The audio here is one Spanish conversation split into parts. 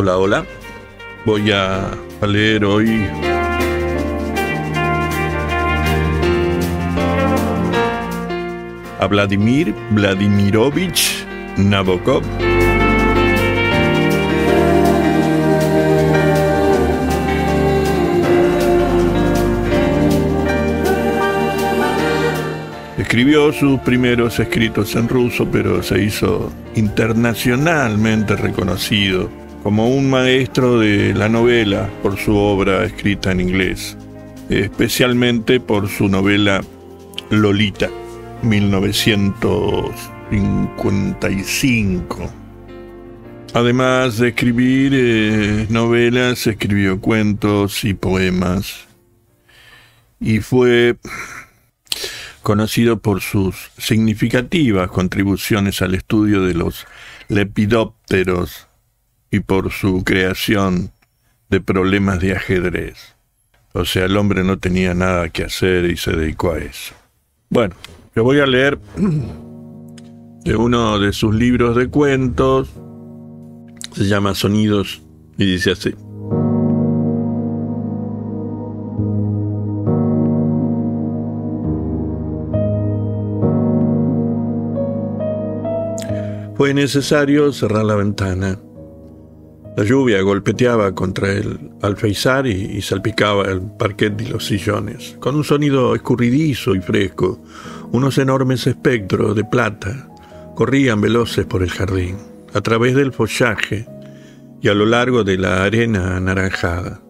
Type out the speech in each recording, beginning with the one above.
Hola, hola. Voy a leer hoy a Vladimir Vladimirovich Nabokov. Escribió sus primeros escritos en ruso, pero se hizo internacionalmente reconocido como un maestro de la novela por su obra escrita en inglés, especialmente por su novela Lolita, 1955. Además de escribir novelas, escribió cuentos y poemas, y fue conocido por sus significativas contribuciones al estudio de los lepidópteros y por su creación de problemas de ajedrez. O sea, el hombre no tenía nada que hacer y se dedicó a eso. Bueno, yo voy a leer de uno de sus libros de cuentos. Se llama Sonidos y dice así. Fue necesario cerrar la ventana. La lluvia golpeteaba contra el alféizar y salpicaba el parquet y los sillones, con un sonido escurridizo y fresco. Unos enormes espectros de plata corrían veloces por el jardín, a través del follaje y a lo largo de la arena anaranjada.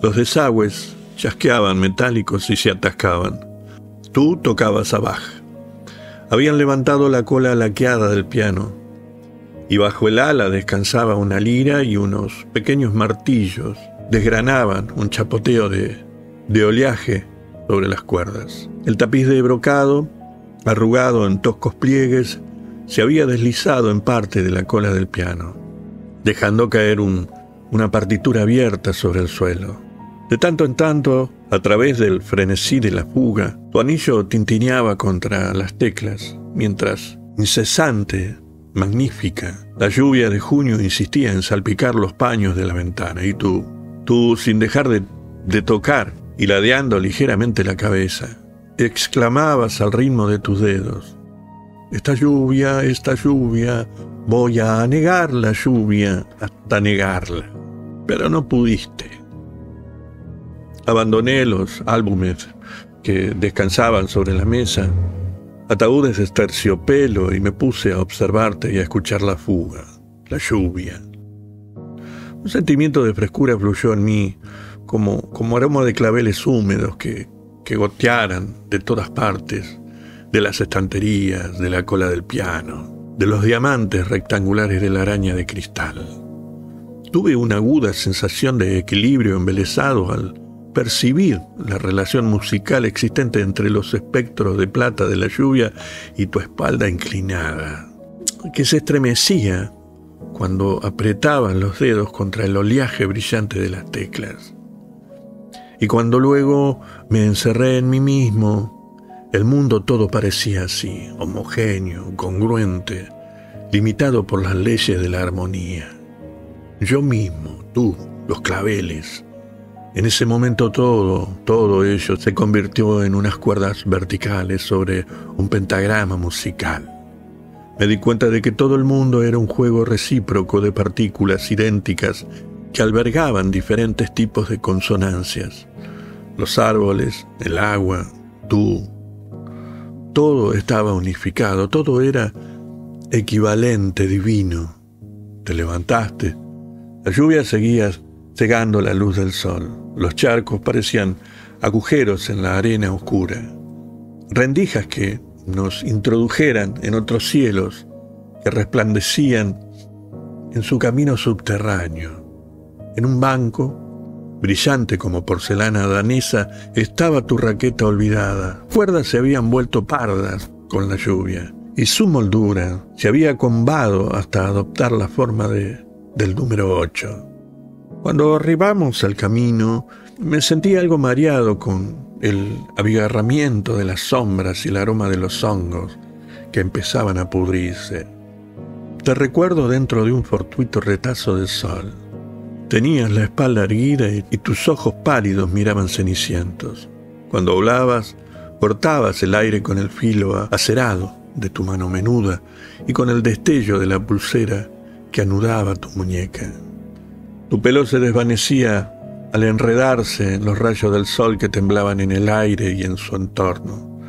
Los desagües chasqueaban metálicos y se atascaban. Tú tocabas a Bach. Habían levantado la cola laqueada del piano, y bajo el ala descansaba una lira y unos pequeños martillos desgranaban un chapoteo de oleaje sobre las cuerdas. El tapiz de brocado, arrugado en toscos pliegues, se había deslizado en parte de la cola del piano, dejando caer una partitura abierta sobre el suelo. De tanto en tanto, a través del frenesí de la fuga, tu anillo tintineaba contra las teclas, mientras, incesante, magnífica, la lluvia de junio insistía en salpicar los paños de la ventana, y tú sin dejar de tocar y ladeando ligeramente la cabeza, exclamabas al ritmo de tus dedos: esta lluvia, voy a anegar la lluvia hasta negarla. Pero no pudiste. Abandoné los álbumes que descansaban sobre la mesa, ataúdes de terciopelo, y me puse a observarte y a escuchar la fuga, la lluvia. Un sentimiento de frescura fluyó en mí, como aroma de claveles húmedos que gotearan de todas partes, de las estanterías, de la cola del piano, de los diamantes rectangulares de la araña de cristal. Tuve una aguda sensación de equilibrio embelesado al percibir la relación musical existente entre los espectros de plata de la lluvia y tu espalda inclinada, que se estremecía cuando apretaban los dedos contra el oleaje brillante de las teclas. Y cuando luego me encerré en mí mismo, el mundo todo parecía así, homogéneo, congruente, limitado por las leyes de la armonía. Yo mismo, tú, los claveles. En ese momento todo ello se convirtió en unas cuerdas verticales sobre un pentagrama musical. Me di cuenta de que todo el mundo era un juego recíproco de partículas idénticas que albergaban diferentes tipos de consonancias. Los árboles, el agua, tú. Todo estaba unificado, todo era equivalente, divino. Te levantaste. La lluvia seguía cegando la luz del sol. Los charcos parecían agujeros en la arena oscura, rendijas que nos introdujeran en otros cielos que resplandecían en su camino subterráneo. En un banco, brillante como porcelana danesa, estaba tu raqueta olvidada. Las cuerdas se habían vuelto pardas con la lluvia, y su moldura se había combado hasta adoptar la forma del número 8. Cuando arribamos al camino, me sentí algo mareado con el abigarramiento de las sombras y el aroma de los hongos que empezaban a pudrirse. Te recuerdo dentro de un fortuito retazo del sol. Tenías la espalda erguida y tus ojos pálidos miraban cenicientos. Cuando hablabas, cortabas el aire con el filo acerado de tu mano menuda y con el destello de la pulsera que anudaba tu muñeca. Tu pelo se desvanecía al enredarse en los rayos del sol que temblaban en el aire y en su entorno.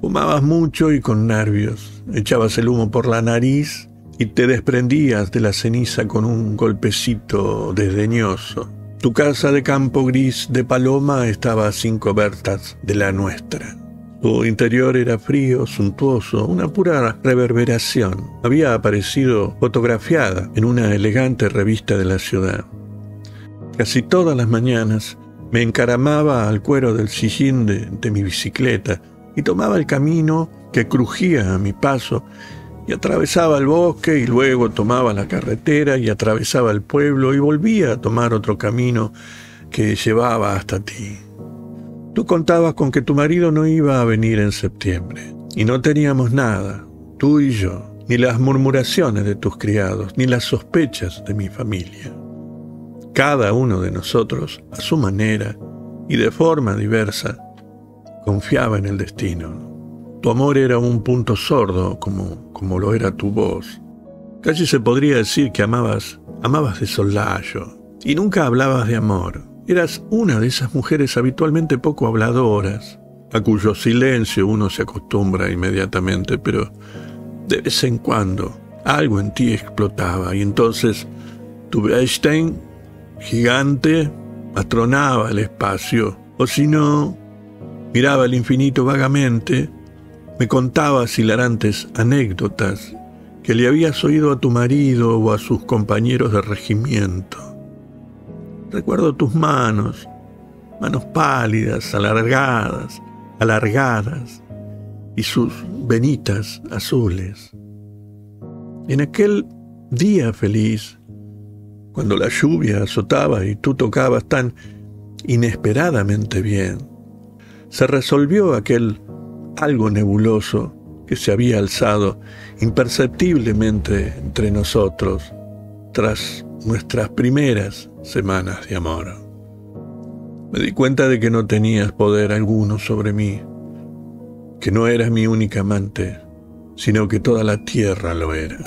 Fumabas mucho y con nervios, echabas el humo por la nariz y te desprendías de la ceniza con un golpecito desdeñoso. Tu casa de campo gris de paloma estaba a 5 vertas de la nuestra. Su interior era frío, suntuoso, una pura reverberación. Había aparecido fotografiada en una elegante revista de la ciudad. Casi todas las mañanas me encaramaba al cuero del sillín de mi bicicleta y tomaba el camino que crujía a mi paso y atravesaba el bosque y luego tomaba la carretera y atravesaba el pueblo y volvía a tomar otro camino que llevaba hasta ti. Tú contabas con que tu marido no iba a venir en septiembre y no teníamos nada, tú y yo, ni las murmuraciones de tus criados, ni las sospechas de mi familia. Cada uno de nosotros, a su manera y de forma diversa, confiaba en el destino. Tu amor era un punto sordo, como lo era tu voz. Casi se podría decir que amabas de soslayo, y nunca hablabas de amor. Eras una de esas mujeres habitualmente poco habladoras, a cuyo silencio uno se acostumbra inmediatamente, pero de vez en cuando algo en ti explotaba, y entonces tu Einstein, gigante, atronaba el espacio, o si no, miraba el infinito vagamente. Me contabas hilarantes anécdotas que le habías oído a tu marido o a sus compañeros de regimiento. Recuerdo tus manos pálidas, alargadas, y sus venitas azules. En aquel día feliz, cuando la lluvia azotaba y tú tocabas tan inesperadamente bien, se resolvió aquel algo nebuloso que se había alzado imperceptiblemente entre nosotros tras nuestras primeras semanas de amor. Me di cuenta de que no tenías poder alguno sobre mí, que no eras mi única amante, sino que toda la tierra lo era.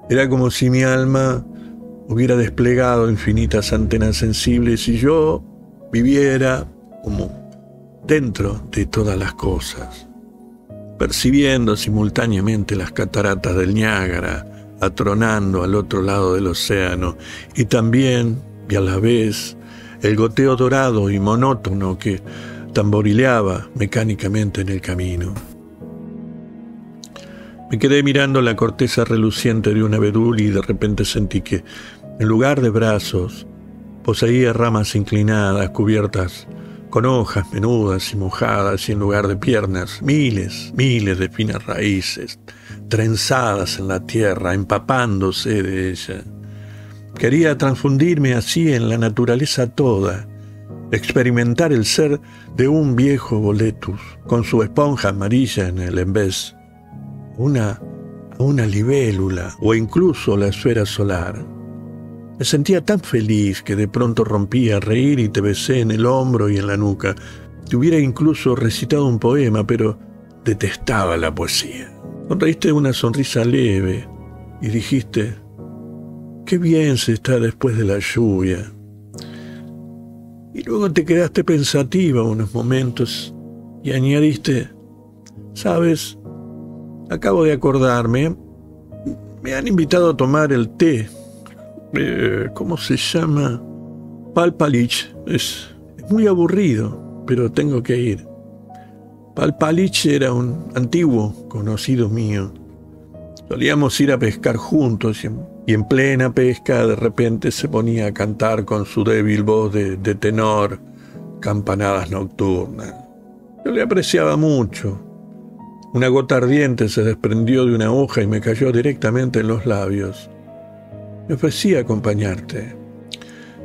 Era como si mi alma hubiera desplegado infinitas antenas sensibles y yo viviera como dentro de todas las cosas, percibiendo simultáneamente las cataratas del Niágara atronando al otro lado del océano y también, y a la vez, el goteo dorado y monótono que tamborileaba mecánicamente en el camino. Me quedé mirando la corteza reluciente de un abedul y de repente sentí que, en lugar de brazos, poseía ramas inclinadas cubiertas con hojas menudas y mojadas, y en lugar de piernas, miles de finas raíces, trenzadas en la tierra, empapándose de ella. Quería transfundirme así en la naturaleza toda, experimentar el ser de un viejo boletus, con su esponja amarilla en el embés, una libélula o incluso la esfera solar. Me sentía tan feliz que de pronto rompí a reír y te besé en el hombro y en la nuca. Te hubiera incluso recitado un poema, pero detestaba la poesía. Sonreíste una sonrisa leve y dijiste: «Qué bien se está después de la lluvia». Y luego te quedaste pensativa unos momentos y añadiste: «¿Sabes? Acabo de acordarme, me han invitado a tomar el té. ¿Cómo se llama? Palpalich. Es muy aburrido, pero tengo que ir». Palpalich era un antiguo conocido mío. Solíamos ir a pescar juntos y en plena pesca de repente se ponía a cantar con su débil voz de tenor campanadas nocturnas. Yo le apreciaba mucho. Una gota ardiente se desprendió de una hoja y me cayó directamente en los labios. Me ofrecí a acompañarte.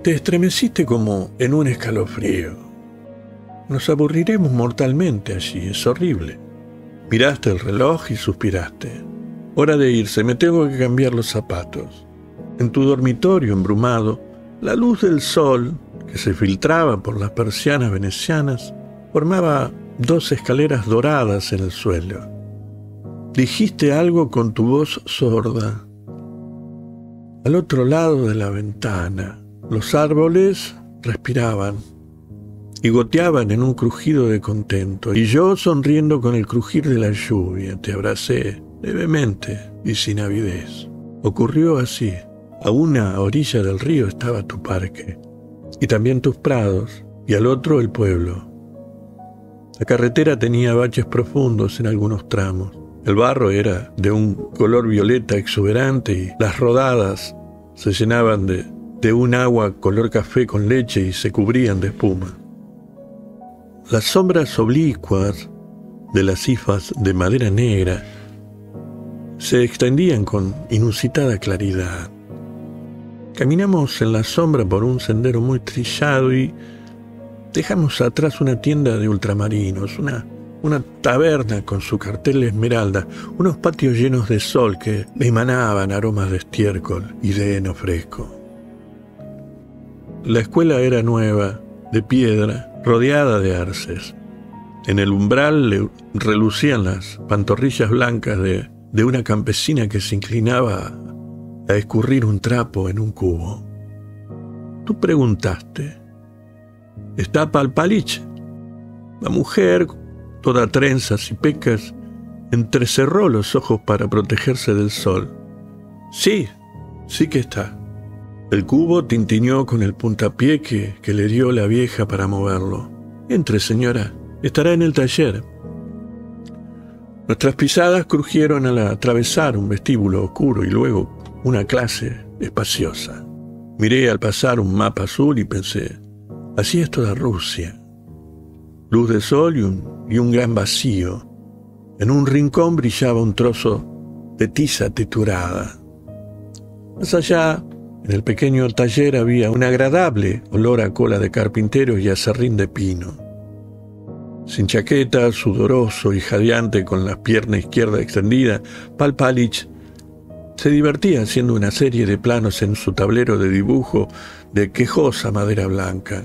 Te estremeciste como en un escalofrío. Nos aburriremos mortalmente allí, es horrible. Miraste el reloj y suspiraste. Hora de irse, me tengo que cambiar los zapatos. En tu dormitorio embrumado La luz del sol, que se filtraba por las persianas venecianas, formaba 2 escaleras doradas en el suelo. Dijiste algo con tu voz sorda. Al otro lado de la ventana, los árboles respiraban y goteaban en un crujido de contento, y yo, sonriendo con el crujir de la lluvia, te abracé levemente y sin avidez. Ocurrió así. A una orilla del río estaba tu parque, y también tus prados, y al otro el pueblo. La carretera tenía baches profundos en algunos tramos. El barro era de un color violeta exuberante y las rodadas se llenaban de un agua color café con leche y se cubrían de espuma. Las sombras oblicuas de las hifas de madera negra se extendían con inusitada claridad. Caminamos en la sombra por un sendero muy trillado y dejamos atrás una tienda de ultramarinos, una taberna con su cartel esmeralda, unos patios llenos de sol que emanaban aromas de estiércol y de heno fresco. La escuela era nueva, de piedra, rodeada de arces. En el umbral le relucían las pantorrillas blancas de una campesina que se inclinaba a escurrir un trapo en un cubo. Tú preguntaste, ¿está Palpalich? La mujer, toda trenzas y pecas, entrecerró los ojos para protegerse del sol. Sí que está. El cubo tintineó con el puntapié que le dio la vieja para moverlo. Entre, señora, estará en el taller. Nuestras pisadas crujieron al atravesar un vestíbulo oscuro y luego una clase espaciosa. Miré al pasar un mapa azul y pensé, así es toda Rusia. Luz de sol y un gran vacío. En un rincón brillaba un trozo de tiza triturada. Más allá, en el pequeño taller había un agradable olor a cola de carpintero y a serrín de pino. Sin chaqueta, sudoroso y jadeante con la pierna izquierda extendida, Palpalich se divertía haciendo una serie de planos en su tablero de dibujo de quejosa madera blanca.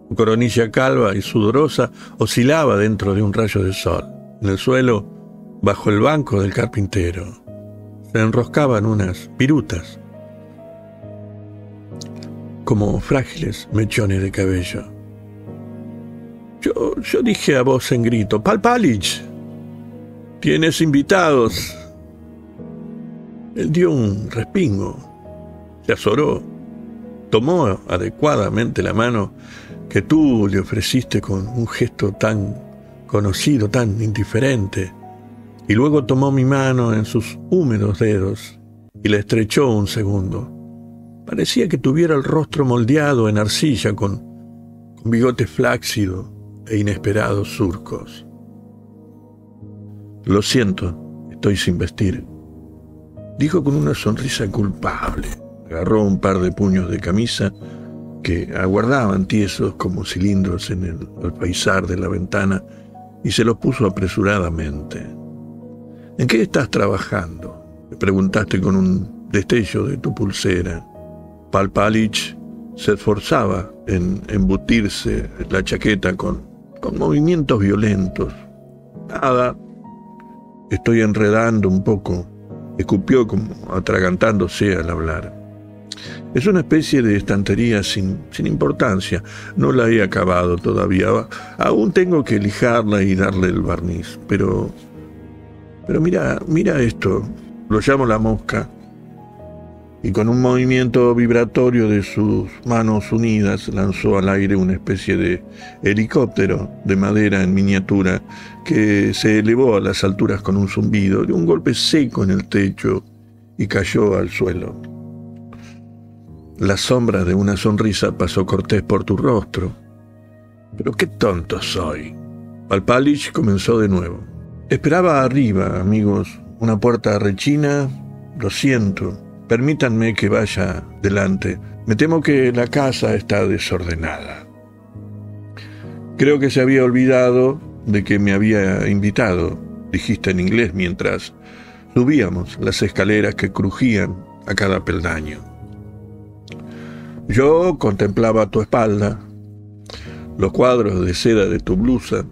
Su coronilla calva y sudorosa oscilaba dentro de un rayo de sol. En el suelo, bajo el banco del carpintero, se enroscaban unas virutas, como frágiles mechones de cabello. Yo dije a voz en grito, Palpalich, tienes invitados. Él dio un respingo, se azoró, tomó adecuadamente la mano que tú le ofreciste con un gesto tan conocido, tan indiferente, y luego tomó mi mano en sus húmedos dedos y la estrechó un segundo. Parecía que tuviera el rostro moldeado en arcilla con bigote flácido e inesperados surcos. Lo siento, estoy sin vestir, dijo con una sonrisa culpable. Agarró un par de puños de camisa que aguardaban tiesos como cilindros en el alféizar de la ventana y se los puso apresuradamente. ¿En qué estás trabajando?, me preguntaste con un destello de tu pulsera. Palpalich se esforzaba en embutirse la chaqueta con movimientos violentos. Nada, estoy enredando un poco, escupió como atragantándose al hablar. Es una especie de estantería sin importancia. No la he acabado todavía. Aún tengo que lijarla y darle el barniz. Pero mira esto. Lo llamo la mosca. Y con un movimiento vibratorio de sus manos unidas lanzó al aire una especie de helicóptero de madera en miniatura que se elevó a las alturas con un zumbido, de un golpe seco en el techo y cayó al suelo. La sombra de una sonrisa pasó cortés por tu rostro. Pero qué tonto soy. Palpalich comenzó de nuevo. Esperaba arriba, amigos. Una puerta rechina. Lo siento. Permítanme que vaya delante. Me temo que la casa está desordenada. Creo que se había olvidado de que me había invitado, dijiste en inglés mientras subíamos las escaleras que crujían a cada peldaño. Yo contemplaba tu espalda, los cuadros de seda de tu blusa.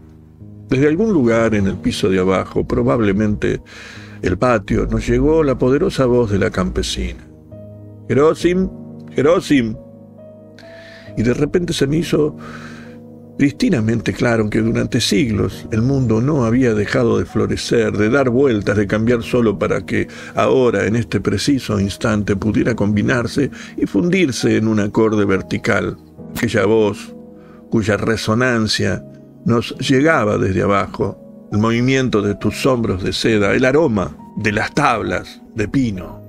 Desde algún lugar en el piso de abajo, probablemente el patio, nos llegó la poderosa voz de la campesina. «Gerosim, Gerosim». Y de repente se me hizo pristinamente claro que durante siglos el mundo no había dejado de florecer, de dar vueltas, de cambiar solo para que ahora, en este preciso instante, pudiera combinarse y fundirse en un acorde vertical. Aquella voz cuya resonancia nos llegaba desde abajo, el movimiento de tus hombros de seda, el aroma de las tablas de pino.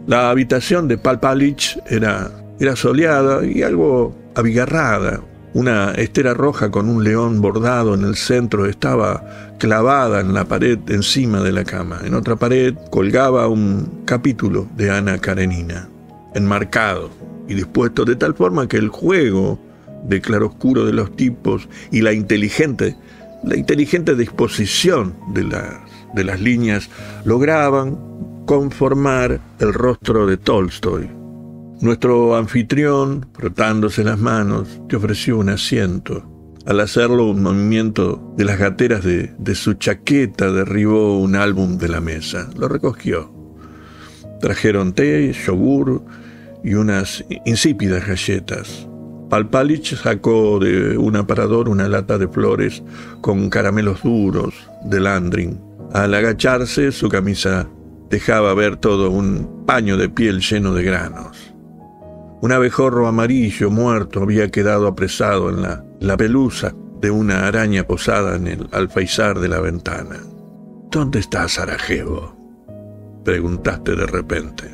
La habitación de Pal Palić era soleada y algo abigarrada. Una estera roja con un león bordado en el centro estaba clavada en la pared encima de la cama. En otra pared colgaba un capítulo de Ana Karenina, enmarcado y dispuesto de tal forma que el juego de claroscuro de los tipos y la inteligente disposición de las líneas lograban conformar el rostro de Tolstoy. Nuestro anfitrión, frotándose las manos, te ofreció un asiento. Al hacerlo, un movimiento de las gateras de su chaqueta derribó un álbum de la mesa. Lo recogió. Trajeron té, yogur y unas insípidas galletas. Pal Palić sacó de un aparador una lata de flores con caramelos duros de Landrin. Al agacharse, su camisa dejaba ver todo un paño de piel lleno de granos. Un abejorro amarillo muerto había quedado apresado en la pelusa de una araña posada en el alféizar de la ventana. «¿Dónde está Sarajevo?», preguntaste de repente,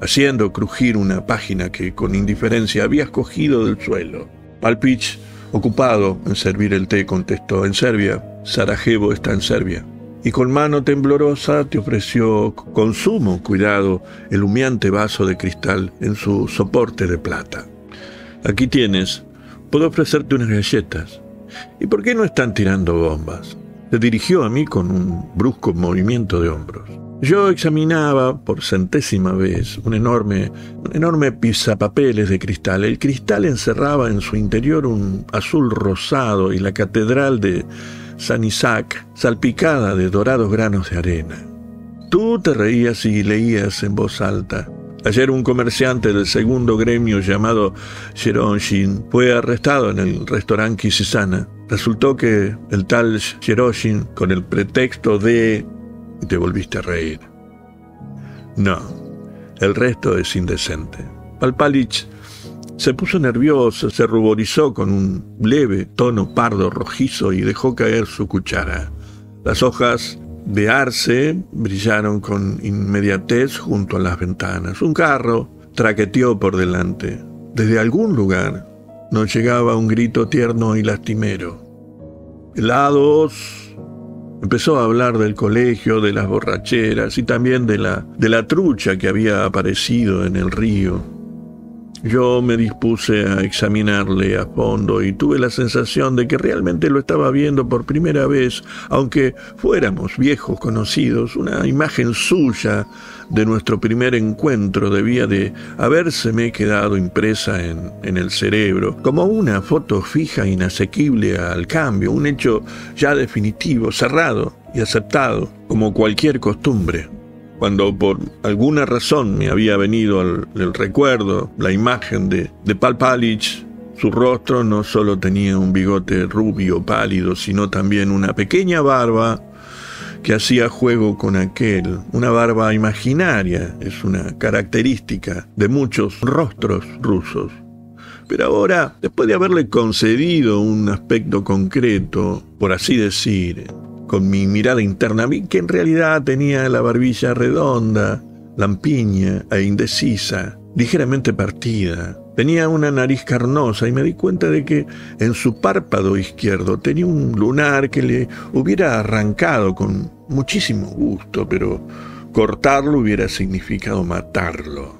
haciendo crujir una página que con indiferencia habías cogido del suelo. Pal Palić, ocupado en servir el té, contestó: «En Serbia. Sarajevo está en Serbia». Y con mano temblorosa te ofreció con sumo cuidado el humeante vaso de cristal en su soporte de plata. «Aquí tienes. Puedo ofrecerte unas galletas. ¿Y por qué no están tirando bombas?». Se dirigió a mí con un brusco movimiento de hombros. Yo examinaba por centésima vez un enorme pisapapeles de cristal. El cristal encerraba en su interior un azul rosado y la catedral de San Isaac, salpicada de dorados granos de arena. Tú te reías y leías en voz alta. Ayer un comerciante del segundo gremio llamado Yeroshin fue arrestado en el restaurante Kisisana. Resultó que el tal Yeroshin, con el pretexto de... y te volviste a reír. No, el resto es indecente. Pal Palić se puso nervioso, se ruborizó con un leve tono pardo rojizo y dejó caer su cuchara. Las hojas de arce brillaron con inmediatez junto a las ventanas. Un carro traqueteó por delante. Desde algún lugar nos llegaba un grito tierno y lastimero. «Helados». Empezó a hablar del colegio, de las borracheras y también de la trucha que había aparecido en el río. Yo me dispuse a examinarle a fondo y tuve la sensación de que realmente lo estaba viendo por primera vez, aunque fuéramos viejos conocidos. Una imagen suya de nuestro primer encuentro debía de habérseme quedado impresa en el cerebro, como una foto fija, inasequible al cambio, un hecho ya definitivo, cerrado y aceptado, como cualquier costumbre. Cuando por alguna razón me había venido el recuerdo, la imagen de Pal Palić, su rostro no solo tenía un bigote rubio pálido, sino también una pequeña barba que hacía juego con aquel. Una barba imaginaria, es una característica de muchos rostros rusos. Pero ahora, después de haberle concedido un aspecto concreto, por así decir, con mi mirada interna, vi que en realidad tenía la barbilla redonda, lampiña e indecisa, ligeramente partida. Tenía una nariz carnosa y me di cuenta de que en su párpado izquierdo tenía un lunar que le hubiera arrancado con muchísimo gusto, pero cortarlo hubiera significado matarlo.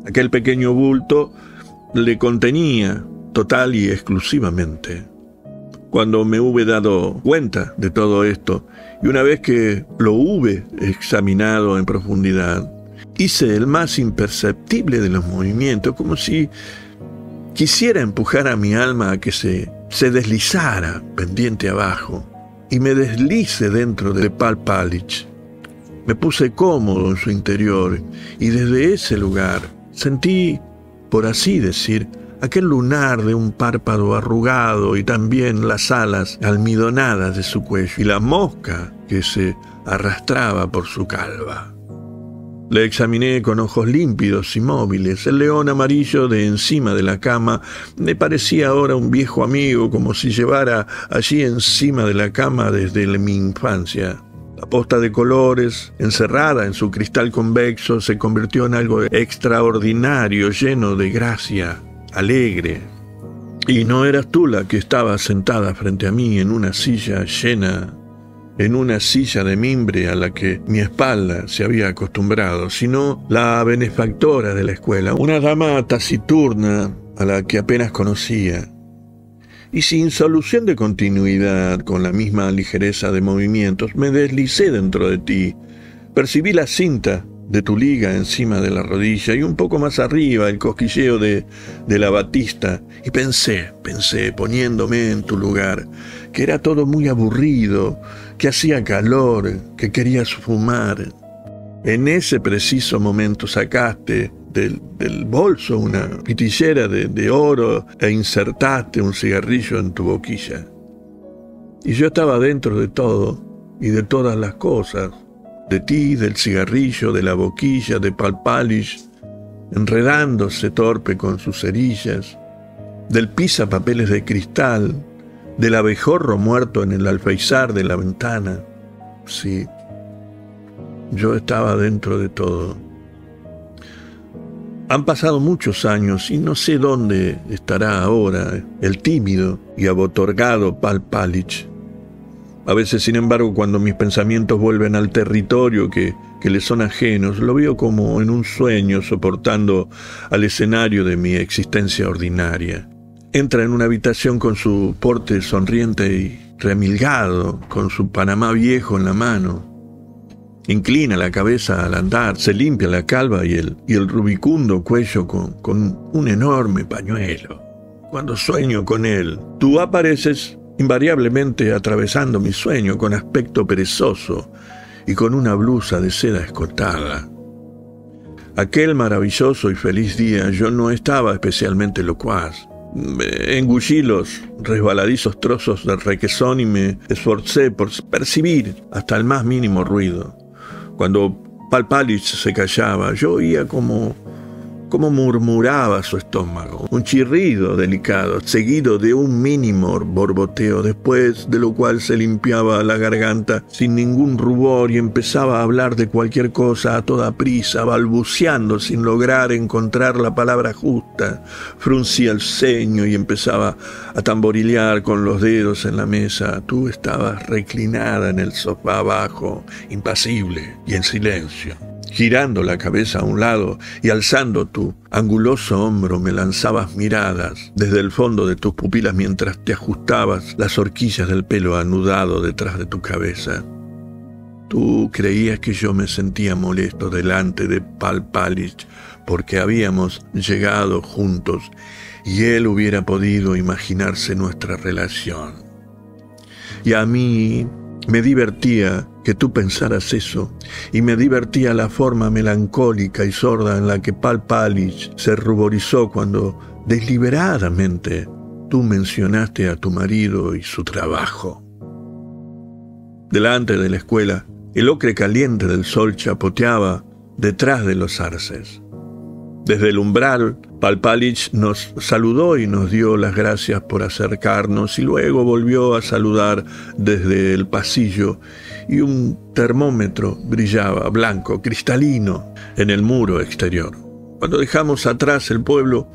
Aquel pequeño bulto le contenía total y exclusivamente. Cuando me hube dado cuenta de todo esto, y una vez que lo hube examinado en profundidad, hice el más imperceptible de los movimientos, como si quisiera empujar a mi alma a que se deslizara pendiente abajo y me deslice dentro de Pal Palić. Me puse cómodo en su interior y desde ese lugar sentí, por así decir, aquel lunar de un párpado arrugado y también las alas almidonadas de su cuello y la mosca que se arrastraba por su calva. Le examiné con ojos límpidos y móviles. El león amarillo de encima de la cama me parecía ahora un viejo amigo, como si llevara allí encima de la cama desde mi infancia. La posta de colores, encerrada en su cristal convexo, se convirtió en algo extraordinario, lleno de gracia, alegre. Y no eras tú la que estaba sentada frente a mí en una silla de mimbre a la que mi espalda se había acostumbrado, sino la benefactora de la escuela, una dama taciturna a la que apenas conocía. Y sin solución de continuidad, con la misma ligereza de movimientos, me deslicé dentro de ti. Percibí la cinta de tu liga encima de la rodilla y un poco más arriba el cosquilleo de la batista. Y pensé, poniéndome en tu lugar, que era todo muy aburrido, que hacía calor, que querías fumar. En ese preciso momento sacaste del bolso una pitillera de oro e insertaste un cigarrillo en tu boquilla. Y yo estaba dentro de todo y de todas las cosas, de ti, del cigarrillo, de la boquilla, de Pal Palić, enredándose torpe con sus cerillas, del pisapapeles de cristal, del abejorro muerto en el alféizar de la ventana. Sí, yo estaba dentro de todo. Han pasado muchos años y no sé dónde estará ahora el tímido y abotorgado Pal Palić. A veces, sin embargo, cuando mis pensamientos vuelven al territorio que le son ajenos, lo veo como en un sueño soportando al escenario de mi existencia ordinaria. Entra en una habitación con su porte sonriente y remilgado, con su Panamá viejo en la mano. Inclina la cabeza al andar, se limpia la calva y el rubicundo cuello con un enorme pañuelo. Cuando sueño con él, tú apareces invariablemente atravesando mi sueño con aspecto perezoso y con una blusa de seda escotada. Aquel maravilloso y feliz día yo no estaba especialmente locuaz. Engullí los resbaladizos trozos de requesón y me esforcé por percibir hasta el más mínimo ruido. Cuando Pal Palić se callaba, yo oía como murmuraba su estómago, un chirrido delicado, seguido de un mínimo borboteo, después de lo cual se limpiaba la garganta sin ningún rubor y empezaba a hablar de cualquier cosa a toda prisa, balbuceando sin lograr encontrar la palabra justa. Fruncía el ceño y empezaba a tamborilear con los dedos en la mesa. Tú estabas reclinada en el sofá abajo, impasible y en silencio. Girando la cabeza a un lado y alzando tu anguloso hombro, me lanzabas miradas desde el fondo de tus pupilas mientras te ajustabas las horquillas del pelo anudado detrás de tu cabeza. Tú creías que yo me sentía molesto delante de Pal Palić porque habíamos llegado juntos y él hubiera podido imaginarse nuestra relación. Y a mí me divertía que tú pensaras eso, y me divertía la forma melancólica y sorda en la que Pal Palić se ruborizó cuando deliberadamente tú mencionaste a tu marido y su trabajo. Delante de la escuela, el ocre caliente del sol chapoteaba detrás de los arces. Desde el umbral, Pal Palić nos saludó y nos dio las gracias por acercarnos y luego volvió a saludar desde el pasillo y un termómetro brillaba blanco, cristalino, en el muro exterior. Cuando dejamos atrás el pueblo,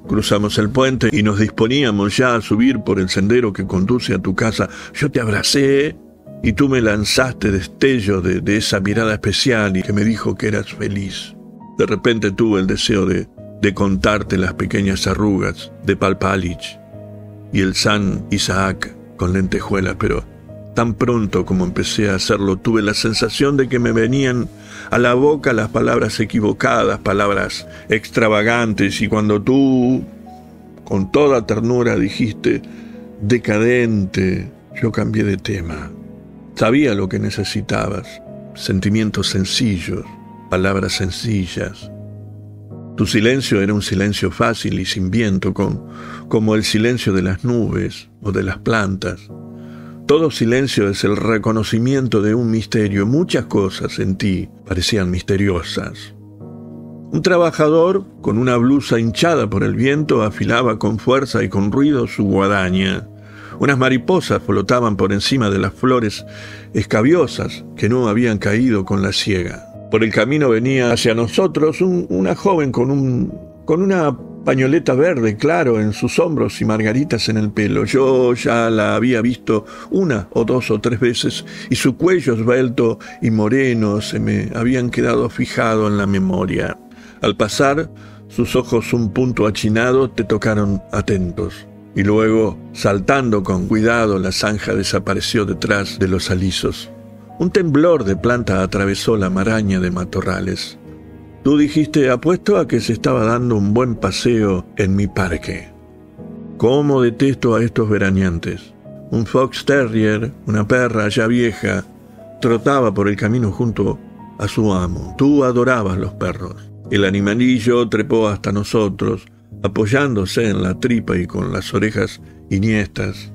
cruzamos el puente y nos disponíamos ya a subir por el sendero que conduce a tu casa. Yo te abracé y tú me lanzaste destellos de esa mirada especial y que me dijo que eras feliz. De repente tuve el deseo de contarte las pequeñas arrugas de Pal Palić y el San Isaac con lentejuelas, pero Tan pronto como empecé a hacerlo, tuve la sensación de que me venían a la boca las palabras equivocadas, palabras extravagantes, y cuando tú, con toda ternura, dijiste decadente, yo cambié de tema. Sabía lo que necesitabas, sentimientos sencillos, palabras sencillas. Tu silencio era un silencio fácil y sin viento, como el silencio de las nubes o de las plantas. Todo silencio es el reconocimiento de un misterio. Muchas cosas en ti parecían misteriosas. Un trabajador, con una blusa hinchada por el viento, afilaba con fuerza y con ruido su guadaña. Unas mariposas flotaban por encima de las flores escabiosas que no habían caído con la siega. Por el camino venía hacia nosotros una joven con una pañoleta verde claro en sus hombros y margaritas en el pelo. Yo ya la había visto 1 o 2 o 3 veces y su cuello esbelto y moreno se me habían quedado fijado en la memoria. Al pasar, sus ojos un punto achinados te tocaron atentos. Y luego, saltando con cuidado, la zanja desapareció detrás de los alisos. Un temblor de planta atravesó la maraña de matorrales. Tú dijiste, apuesto a que se estaba dando un buen paseo en mi parque. ¿Cómo detesto a estos veraneantes? Un fox terrier, una perra ya vieja, trotaba por el camino junto a su amo. Tú adorabas los perros. El animalillo trepó hasta nosotros, apoyándose en la tripa y con las orejas iniestas.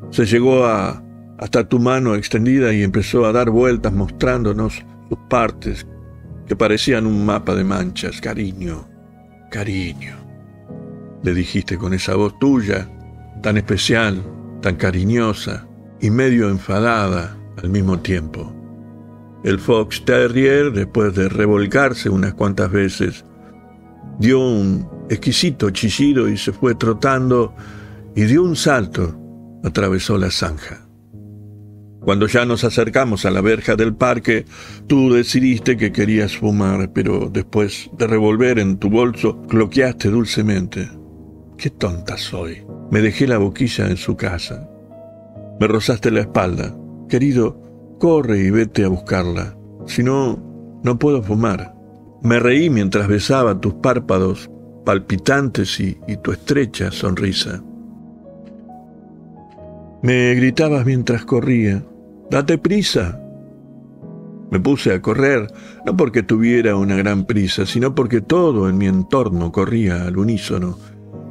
Se llegó hasta tu mano extendida y empezó a dar vueltas mostrándonos sus partes, que parecían un mapa de manchas. Cariño, cariño, le dijiste con esa voz tuya, tan especial, tan cariñosa y medio enfadada al mismo tiempo. El fox terrier, después de revolcarse unas cuantas veces, dio un exquisito chillido y se fue trotando y dio un salto, atravesó la zanja. Cuando ya nos acercamos a la verja del parque, tú decidiste que querías fumar, pero después de revolver en tu bolso, cloqueaste dulcemente. ¡Qué tonta soy! Me dejé la boquilla en su casa. Me rozaste la espalda. Querido, corre y vete a buscarla. Si no, no puedo fumar. Me reí mientras besaba tus párpados palpitantes y tu estrecha sonrisa. Me gritabas mientras corría. ¡Date prisa! Me puse a correr, no porque tuviera una gran prisa, sino porque todo en mi entorno corría al unísono.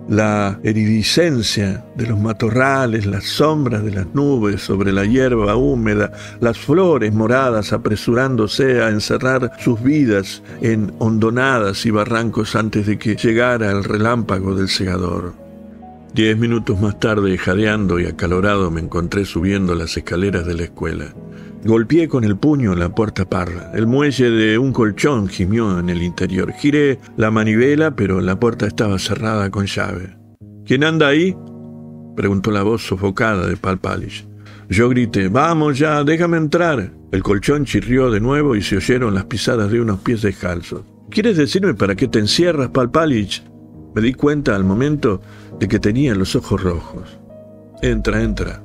La iridiscencia de los matorrales, las sombras de las nubes sobre la hierba húmeda, las flores moradas apresurándose a encerrar sus vidas en hondonadas y barrancos antes de que llegara el relámpago del segador. 10 minutos más tarde, jadeando y acalorado, me encontré subiendo las escaleras de la escuela. Golpeé con el puño la puerta parda. El muelle de un colchón gimió en el interior. Giré la manivela, pero la puerta estaba cerrada con llave. ¿Quién anda ahí?, preguntó la voz sofocada de Palpalish. Yo grité, «¡Vamos ya, déjame entrar!». El colchón chirrió de nuevo y se oyeron las pisadas de unos pies descalzos. «¿Quieres decirme para qué te encierras, Palpalish?». Me di cuenta al momento de que tenía los ojos rojos. «Entra, entra.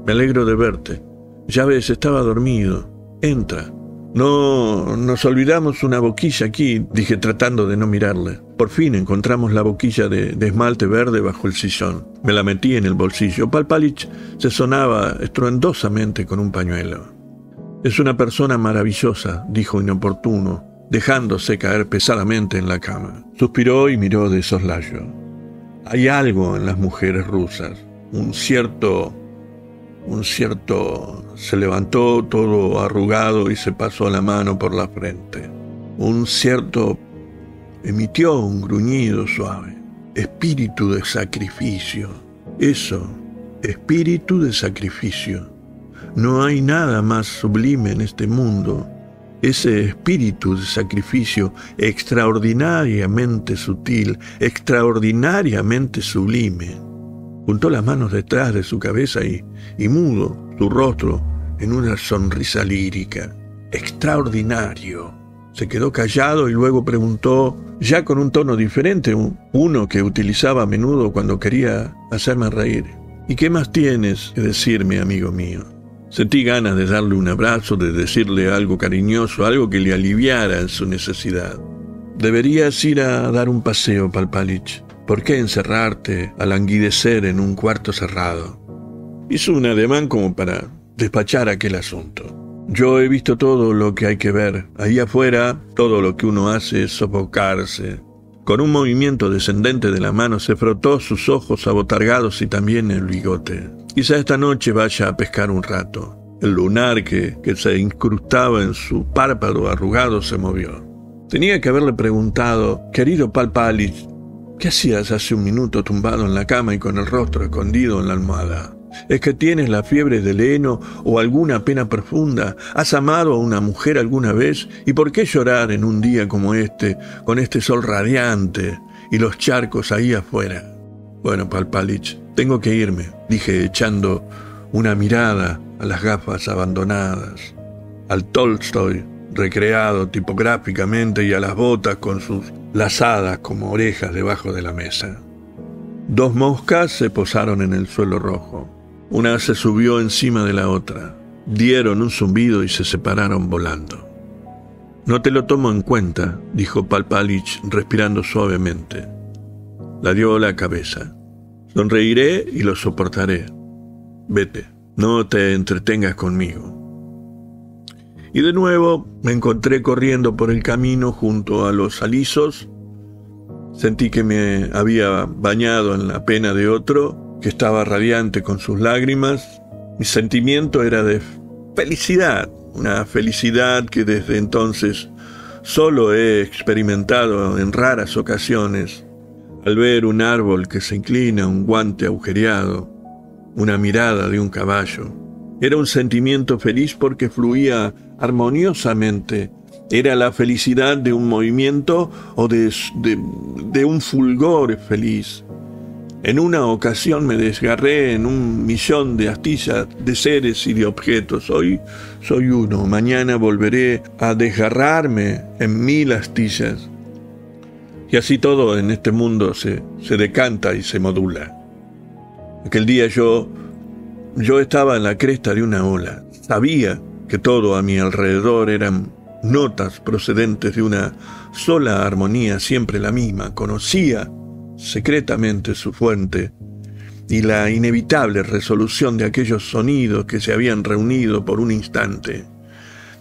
Me alegro de verte. Ya ves, estaba dormido. Entra». «No, nos olvidamos una boquilla aquí», dije tratando de no mirarle. Por fin encontramos la boquilla de esmalte verde bajo el sillón. Me la metí en el bolsillo. Palpalish se sonaba estruendosamente con un pañuelo. «Es una persona maravillosa», dijo inoportuno, dejándose caer pesadamente en la cama. Suspiró y miró de soslayo. Hay algo en las mujeres rusas, un cierto... Se levantó todo arrugado y se pasó la mano por la frente. Emitió un gruñido suave. Espíritu de sacrificio. Eso, espíritu de sacrificio. No hay nada más sublime en este mundo. Ese espíritu de sacrificio extraordinariamente sutil, extraordinariamente sublime. Juntó las manos detrás de su cabeza y mudo su rostro en una sonrisa lírica. «Extraordinario». Se quedó callado y luego preguntó, ya con un tono diferente, uno que utilizaba a menudo cuando quería hacerme reír. «¿Y qué más tienes que decirme, amigo mío?» Sentí ganas de darle un abrazo, de decirle algo cariñoso, algo que le aliviara en su necesidad. Deberías ir a dar un paseo, Pal Palić. ¿Por qué encerrarte a languidecer en un cuarto cerrado? Hizo un ademán como para despachar aquel asunto. Yo he visto todo lo que hay que ver. Ahí afuera, todo lo que uno hace es sofocarse. Con un movimiento descendente de la mano se frotó sus ojos abotargados y también el bigote. Quizá esta noche vaya a pescar un rato. El lunar que se incrustaba en su párpado arrugado se movió. Tenía que haberle preguntado: querido Pal Palić, ¿qué hacías hace un minuto tumbado en la cama y con el rostro escondido en la almohada? ¿Es que tienes la fiebre del heno o alguna pena profunda? ¿Has amado a una mujer alguna vez? ¿Y por qué llorar en un día como este, con este sol radiante y los charcos ahí afuera? Bueno, Pal Palić, tengo que irme, dije echando una mirada a las gafas abandonadas, al Tolstoy recreado tipográficamente y a las botas con sus lazadas como orejas debajo de la mesa. 2 moscas se posaron en el suelo rojo. Una se subió encima de la otra. Dieron un zumbido y se separaron volando. No te lo tomo en cuenta, dijo Pal Palić respirando suavemente. La dio la cabeza. Sonreiré y lo soportaré. Vete, no te entretengas conmigo. Y de nuevo me encontré corriendo por el camino junto a los alisos. Sentí que me había bañado en la pena de otro, que estaba radiante con sus lágrimas. Mi sentimiento era de felicidad, una felicidad que desde entonces solo he experimentado en raras ocasiones, al ver un árbol que se inclina, un guante agujereado, una mirada de un caballo. Era un sentimiento feliz porque fluía armoniosamente. Era la felicidad de un movimiento o de un fulgor feliz. En una ocasión me desgarré en 1.000.000 de astillas de seres y de objetos. Hoy soy uno, mañana volveré a desgarrarme en 1.000 astillas. Y así todo en este mundo se decanta y se modula. Aquel día yo estaba en la cresta de una ola. Sabía que todo a mi alrededor eran notas procedentes de una sola armonía, siempre la misma. Conocía secretamente su fuente y la inevitable resolución de aquellos sonidos que se habían reunido por un instante.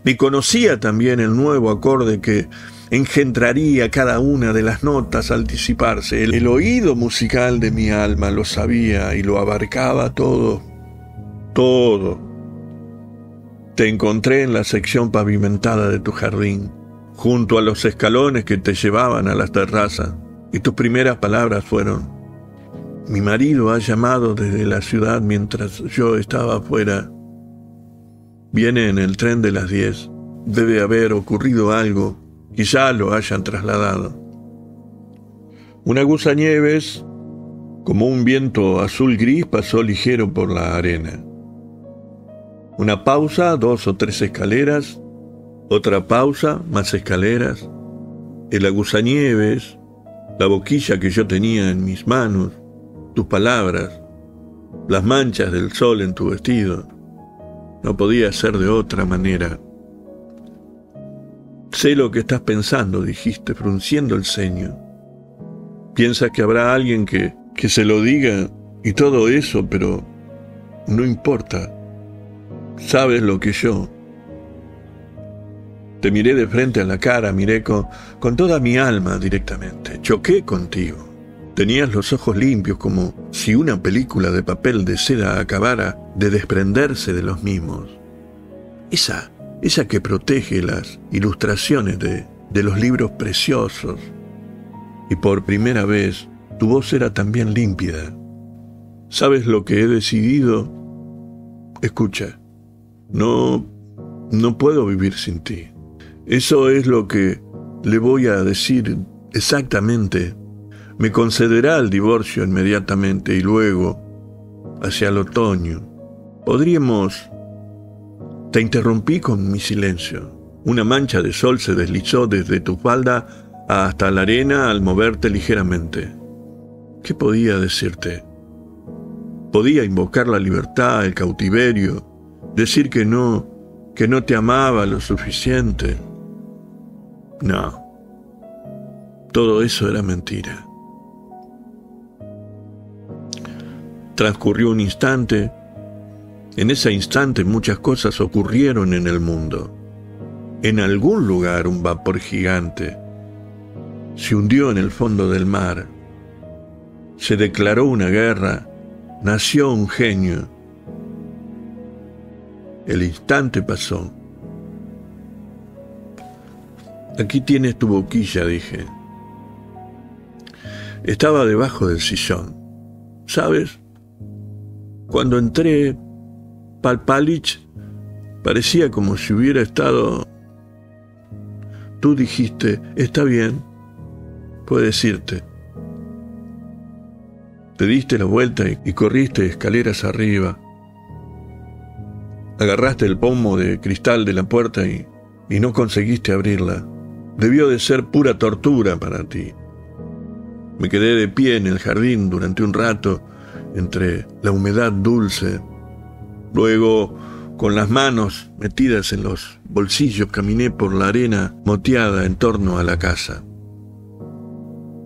Y conocía también el nuevo acorde que engendraría cada una de las notas al disiparse. El oído musical de mi alma lo sabía y lo abarcaba todo. Todo. Te encontré en la sección pavimentada de tu jardín, junto a los escalones que te llevaban a las terrazas. Y tus primeras palabras fueron: mi marido ha llamado desde la ciudad mientras yo estaba afuera. Viene en el tren de las 10. Debe haber ocurrido algo. Quizá lo hayan trasladado. Un aguzanieves, como un viento azul gris, pasó ligero por la arena. Una pausa, 2 o 3 escaleras. Otra pausa, más escaleras. El aguzanieves, la boquilla que yo tenía en mis manos, tus palabras, las manchas del sol en tu vestido. No podía ser de otra manera. Sé lo que estás pensando, dijiste, frunciendo el ceño. Piensas que habrá alguien que se lo diga y todo eso, pero no importa. Sabes lo que yo. Te miré de frente a la cara, miré con toda mi alma directamente. Choqué contigo. Tenías los ojos limpios, como si una película de papel de seda acabara de desprenderse de los mismos. Esa que protege las ilustraciones de los libros preciosos. Y por primera vez, tu voz era también límpida. ¿Sabes lo que he decidido? Escucha, no puedo vivir sin ti. Eso es lo que le voy a decir exactamente. Me concederá el divorcio inmediatamente y luego, hacia el otoño, podríamos... Te interrumpí con mi silencio. Una mancha de sol se deslizó desde tu falda hasta la arena al moverte ligeramente. ¿Qué podía decirte? Podía invocar la libertad, el cautiverio, decir que no te amaba lo suficiente. No, todo eso era mentira. Transcurrió un instante. En ese instante muchas cosas ocurrieron en el mundo. En algún lugar un vapor gigante se hundió en el fondo del mar. Se declaró una guerra. Nació un genio. El instante pasó. Aquí tienes tu boquilla, dije. Estaba debajo del sillón. ¿Sabes? Cuando entré, Palpalich parecía como si hubiera estado... Tú dijiste, está bien, puedes irte. Te diste la vuelta y corriste escaleras arriba. Agarraste el pomo de cristal de la puerta y no conseguiste abrirla. Debió de ser pura tortura para ti. Me quedé de pie en el jardín durante un rato, entre la humedad dulce. Luego, con las manos metidas en los bolsillos, caminé por la arena moteada en torno a la casa.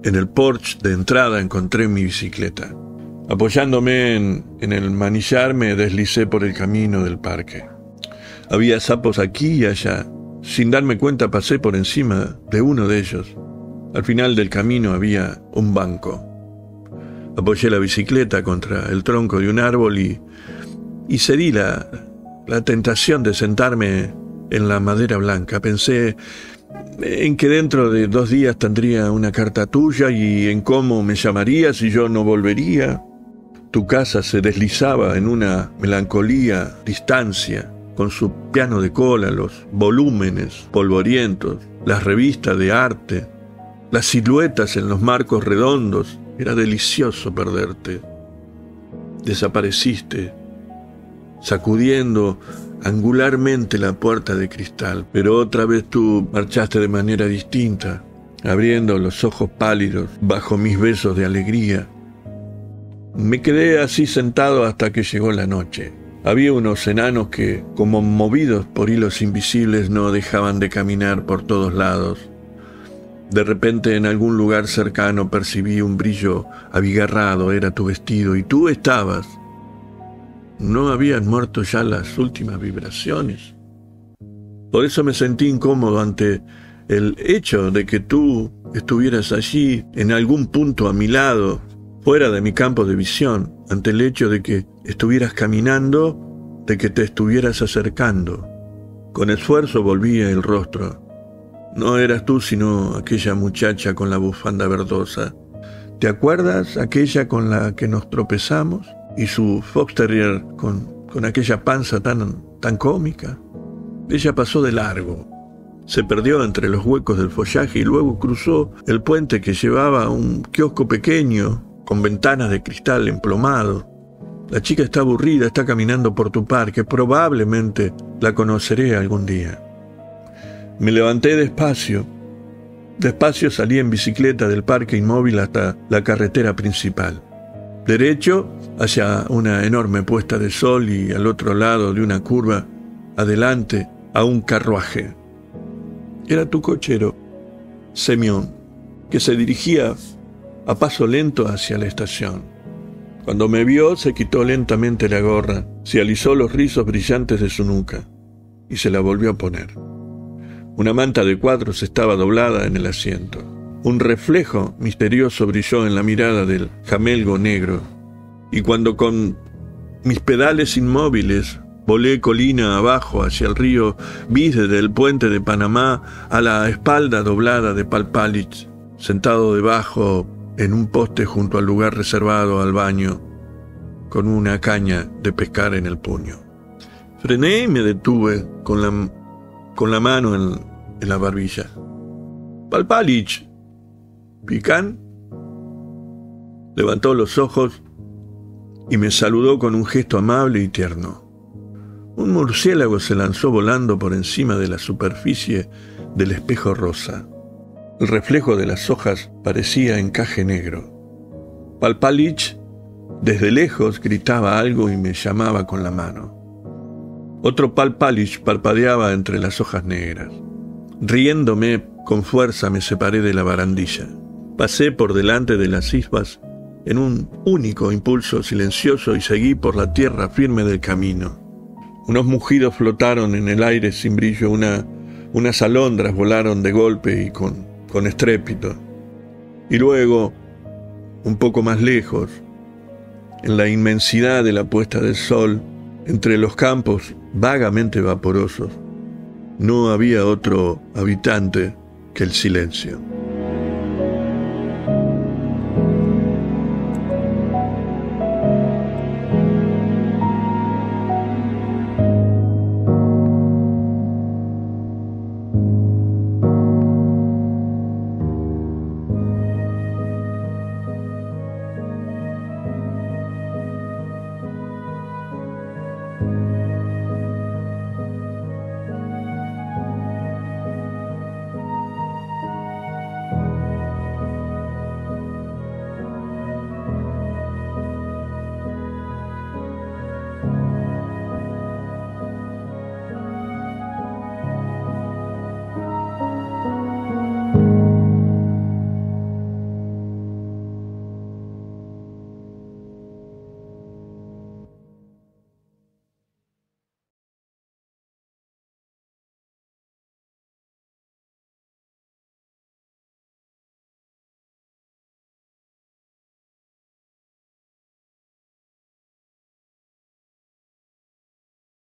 En el porche de entrada encontré mi bicicleta. Apoyándome en el manillar, me deslicé por el camino del parque. Había sapos aquí y allá. Sin darme cuenta pasé por encima de uno de ellos. Al final del camino había un banco. Apoyé la bicicleta contra el tronco de un árbol y cedí la tentación de sentarme en la madera blanca. Pensé en que dentro de 2 días tendría una carta tuya y en cómo me llamarías y yo no volvería. Tu casa se deslizaba en una melancolía distancia, con su piano de cola, los volúmenes polvorientos, las revistas de arte, las siluetas en los marcos redondos. Era delicioso perderte. Desapareciste, sacudiendo angularmente la puerta de cristal, pero otra vez tú marchaste de manera distinta, abriendo los ojos pálidos bajo mis besos de alegría. Me quedé así sentado hasta que llegó la noche. Había unos enanos que, como movidos por hilos invisibles, no dejaban de caminar por todos lados. De repente, en algún lugar cercano, percibí un brillo abigarrado. Era tu vestido y tú estabas. ¿No habían muerto ya las últimas vibraciones? Por eso me sentí incómodo ante el hecho de que tú estuvieras allí, en algún punto a mi lado, fuera de mi campo de visión, ante el hecho de que estuvieras caminando, de que te estuvieras acercando. Con esfuerzo volvía el rostro. No eras tú, sino aquella muchacha con la bufanda verdosa. ¿Te acuerdas? Aquella con la que nos tropezamos y su fox terrier con aquella panza tan cómica. Ella pasó de largo. Se perdió entre los huecos del follaje y luego cruzó el puente que llevaba a un kiosco pequeño con ventanas de cristal emplomado. La chica está aburrida, está caminando por tu parque. Probablemente la conoceré algún día. Me levanté despacio. Despacio salí en bicicleta del parque inmóvil hasta la carretera principal. Derecho hacia una enorme puesta de sol y al otro lado de una curva, adelante a un carruaje. Era tu cochero, Semyon, que se dirigía a paso lento hacia la estación. Cuando me vio, se quitó lentamente la gorra, se alisó los rizos brillantes de su nuca y se la volvió a poner. Una manta de cuadros estaba doblada en el asiento. Un reflejo misterioso brilló en la mirada del jamelgo negro, y cuando con mis pedales inmóviles volé colina abajo hacia el río, vi desde el puente de Panamá a la espalda doblada de Palpalich, sentado debajo en un poste junto al lugar reservado al baño, con una caña de pescar en el puño. Frené y me detuve con la mano en la barbilla. Palpalich, ¿Picán? Levantó los ojos y me saludó con un gesto amable y tierno. Un murciélago se lanzó volando por encima de la superficie del espejo rosa. El reflejo de las hojas parecía encaje negro. Palpalich, desde lejos, gritaba algo y me llamaba con la mano. Otro palpalish parpadeaba entre las hojas negras. Riéndome con fuerza me separé de la barandilla. Pasé por delante de las isbas en un único impulso silencioso y seguí por la tierra firme del camino. Unos mugidos flotaron en el aire sin brillo, unas alondras volaron de golpe y con estrépito. Y luego, un poco más lejos, en la inmensidad de la puesta del sol, entre los campos vagamente vaporosos, no había otro habitante que el silencio.